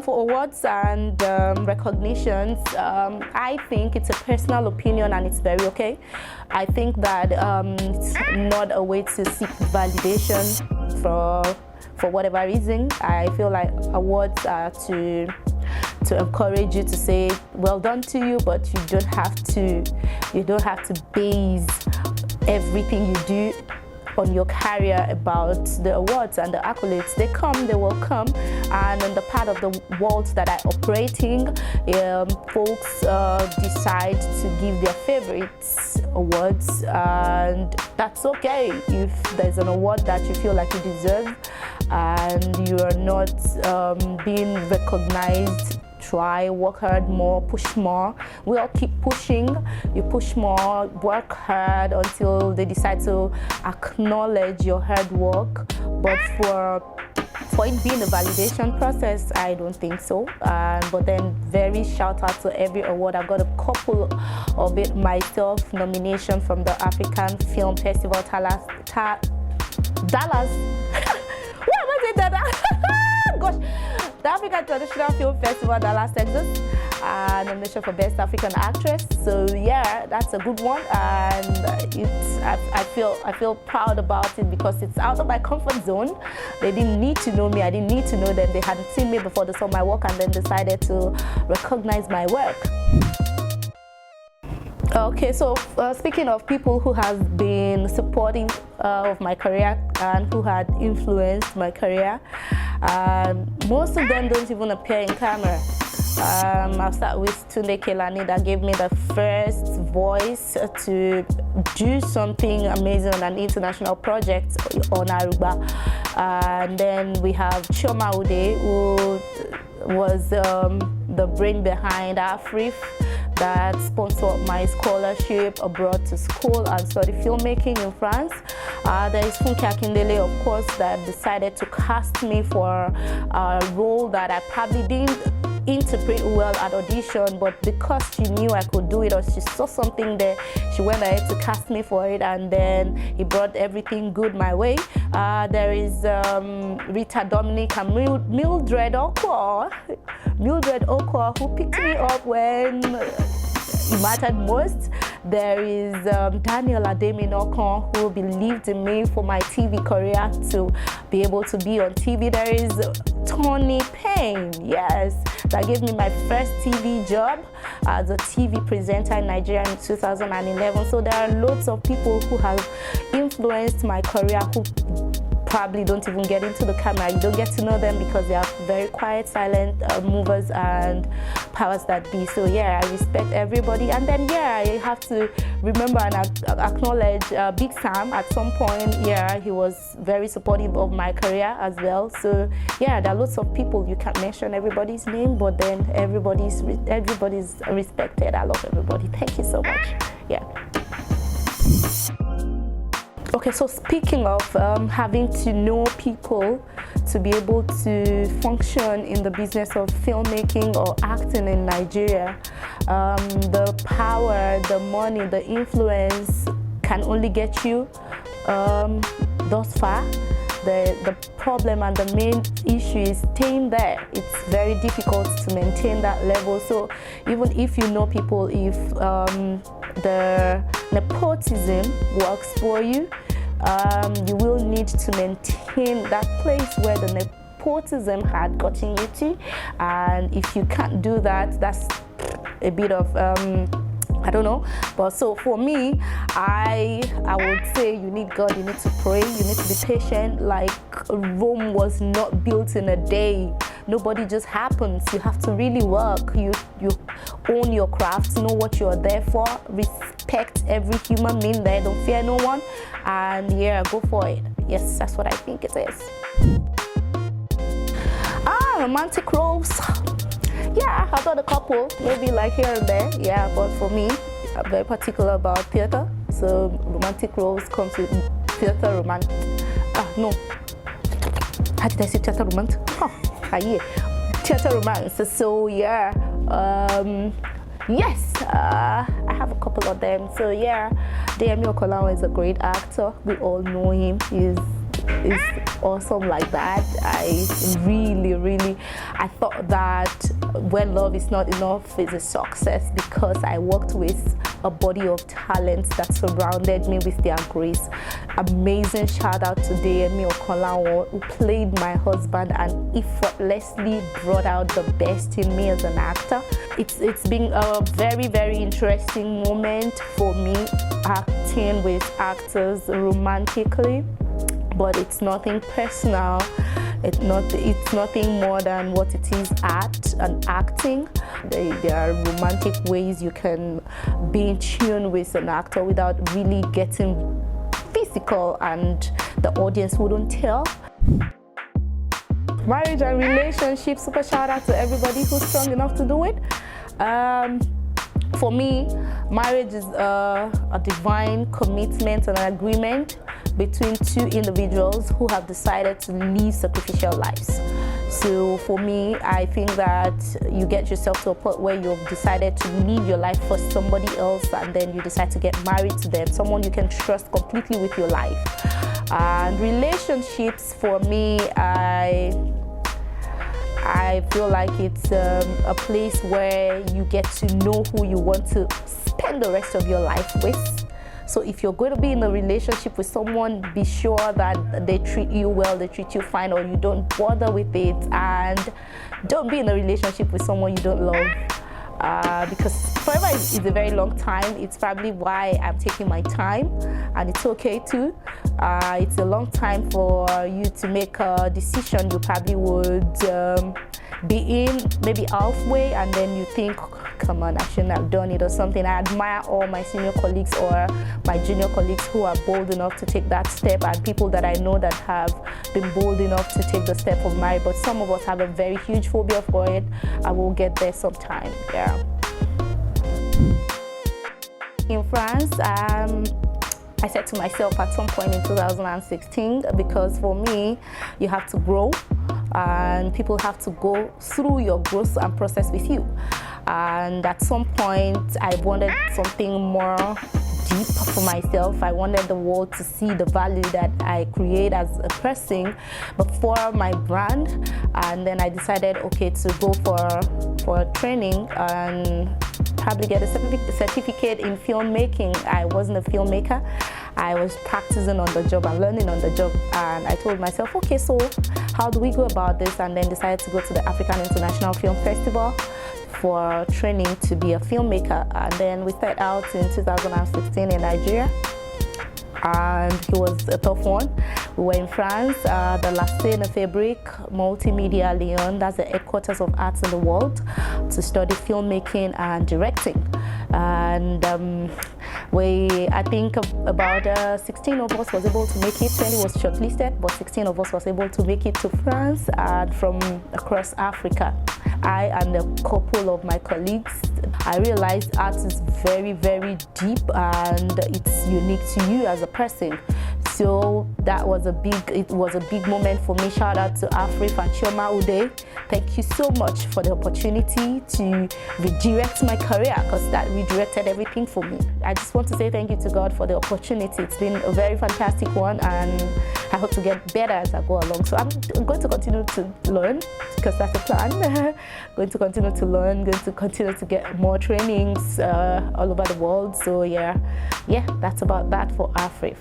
for awards and recognitions, I think it's a personal opinion and it's very okay. I think that it's not a way to seek validation for whatever reason. I feel like awards are to encourage you to say well done to you, but you don't have to base everything you do on your career about the awards and the accolades. They come, they will come, and in the part of the world that I operate in, folks decide to give their favorites awards, and that's okay. If there's an award that you feel like you deserve and you are not being recognized, try, work hard more, push more. We all keep pushing. You push more, work hard until they decide to acknowledge your hard work. But for it being a validation process, I don't think so. But then very shout out to every award. I've got a couple of it myself. Nomination from the African Film Festival, Dallas. Why am I saying that? Gosh. The African Traditional Film Festival, Dallas, Texas, nomination for Best African Actress. So yeah, that's a good one, and I feel proud about it because it's out of my comfort zone. They didn't need to know me. I didn't need to know them. They hadn't seen me before. They saw my work and then decided to recognize my work. Okay, so speaking of people who have been supporting of my career and who had influenced my career, most of them don't even appear in camera. I'll start with Tunde Kelani, that gave me the first voice to do something amazing on an international project on Aruba. And then we have Chioma Ude, who was the brain behind AFRIF, that sponsored my scholarship abroad to school and study filmmaking in France. There is Funke Akindele, of course, that decided to cast me for a role that I probably didn't interpret well at audition, but because she knew I could do it or she saw something there, she went ahead to cast me for it, and then he brought everything good my way. There is Rita Dominic and Mildred Okwa, who picked me up when it mattered most. There is Daniel Adejumoke, who believed in me for my TV career to be able to be on TV. There is Tony Payne, yes, that gave me my first TV job as a TV presenter in Nigeria in 2011. So there are lots of people who have influenced my career who probably don't even get into the camera. You don't get to know them because they are very quiet, silent movers and powers that be. So yeah, I respect everybody. And then yeah, I have to remember and acknowledge Big Sam. At some point, yeah, he was very supportive of my career as well. So yeah, there are lots of people. You can't mention everybody's name, but then everybody's respected. I love everybody. Thank you so much. Yeah. Okay, so speaking of having to know people to be able to function in the business of filmmaking or acting in Nigeria, the power, the money, the influence can only get you thus far. The problem and the main issue is staying there. It's very difficult to maintain that level. So even if you know people, if the nepotism works for you, you will need to maintain that place where the nepotism had gotten you to. And if you can't do that, that's a bit of I don't know. But so for me, I would say you need God, you need to pray, you need to be patient. Like Rome was not built in a day. Nobody just happens. You have to really work. You own your craft, know what you're there for, respect every human being there, don't fear no one, and yeah, go for it. Yes, that's what I think it is. Romantic roles. Yeah, I've got a couple, maybe like here and there, yeah, but for me, I'm very particular about theater, so romantic roles come to theater romantic. No. How did I say theater romantic? Yeah. Theater romance. So yeah, yes, I have a couple of them. So yeah, Adejumoke Aderounmu is a great actor. We all know him. is awesome like that. I thought that when love is not enough is a success, because I worked with a body of talent that surrounded me with their grace. Amazing shout out to Deyemi Okonlawo, who played my husband and effortlessly brought out the best in me as an actor. It's been a very, very interesting moment for me acting with actors romantically, but it's nothing personal. It's nothing more than what it is, art and acting. There are romantic ways you can be in tune with an actor without really getting physical, and the audience wouldn't tell. Marriage and relationships, super shout out to everybody who's strong enough to do it. For me, marriage is a divine commitment and an agreement between two individuals who have decided to live sacrificial lives. So for me, I think that you get yourself to a point where you've decided to live your life for somebody else, and then you decide to get married to them, someone you can trust completely with your life. And relationships, for me, I feel like it's a place where you get to know who you want to spend the rest of your life with. So if you're going to be in a relationship with someone, be sure that they treat you well, they treat you fine, or you don't bother with it. And don't be in a relationship with someone you don't love. Because forever is a very long time. It's probably why I'm taking my time, and it's okay too. It's a long time for you to make a decision you probably would be in maybe halfway, and then you think, come on, I shouldn't have done it or something. I admire all my senior colleagues or my junior colleagues who are bold enough to take that step, and people that I know that have been bold enough to take the step of marriage. But some of us have a very huge phobia for it. I will get there sometime. Yeah. In France, I said to myself at some point in 2016, because for me, you have to grow and people have to go through your growth and process with you. And at some point, I wanted something more deep for myself. I wanted the world to see the value that I create as a person, but for my brand. And then I decided, okay, to go for training and probably get a certificate in filmmaking. I wasn't a filmmaker. I was practicing on the job and learning on the job, and I told myself, okay, so how do we go about this? And then decided to go to the African International Film Festival for training to be a filmmaker. And then we set out in 2016 in Nigeria, and it was a tough one. We were in France, the La Scène Fabrique Multimedia Lyon, that's the headquarters of arts in the world, to study filmmaking and directing. And I think about 16 of us was able to make it. 20 was shortlisted, but 16 of us was able to make it to France and from across Africa. I and a couple of my colleagues, I realized art is very, very deep and it's unique to you as a person. So that was a big moment for me. Shout out to Afrif and Chioma Ude. Thank you so much for the opportunity to redirect my career, because that redirected everything for me. I just want to say thank you to God for the opportunity. It's been a very fantastic one, and I hope to get better as I go along. So I'm going to continue to learn, because that's the plan. Going to continue to learn, going to continue to get more trainings all over the world. So yeah, that's about that for Afrif.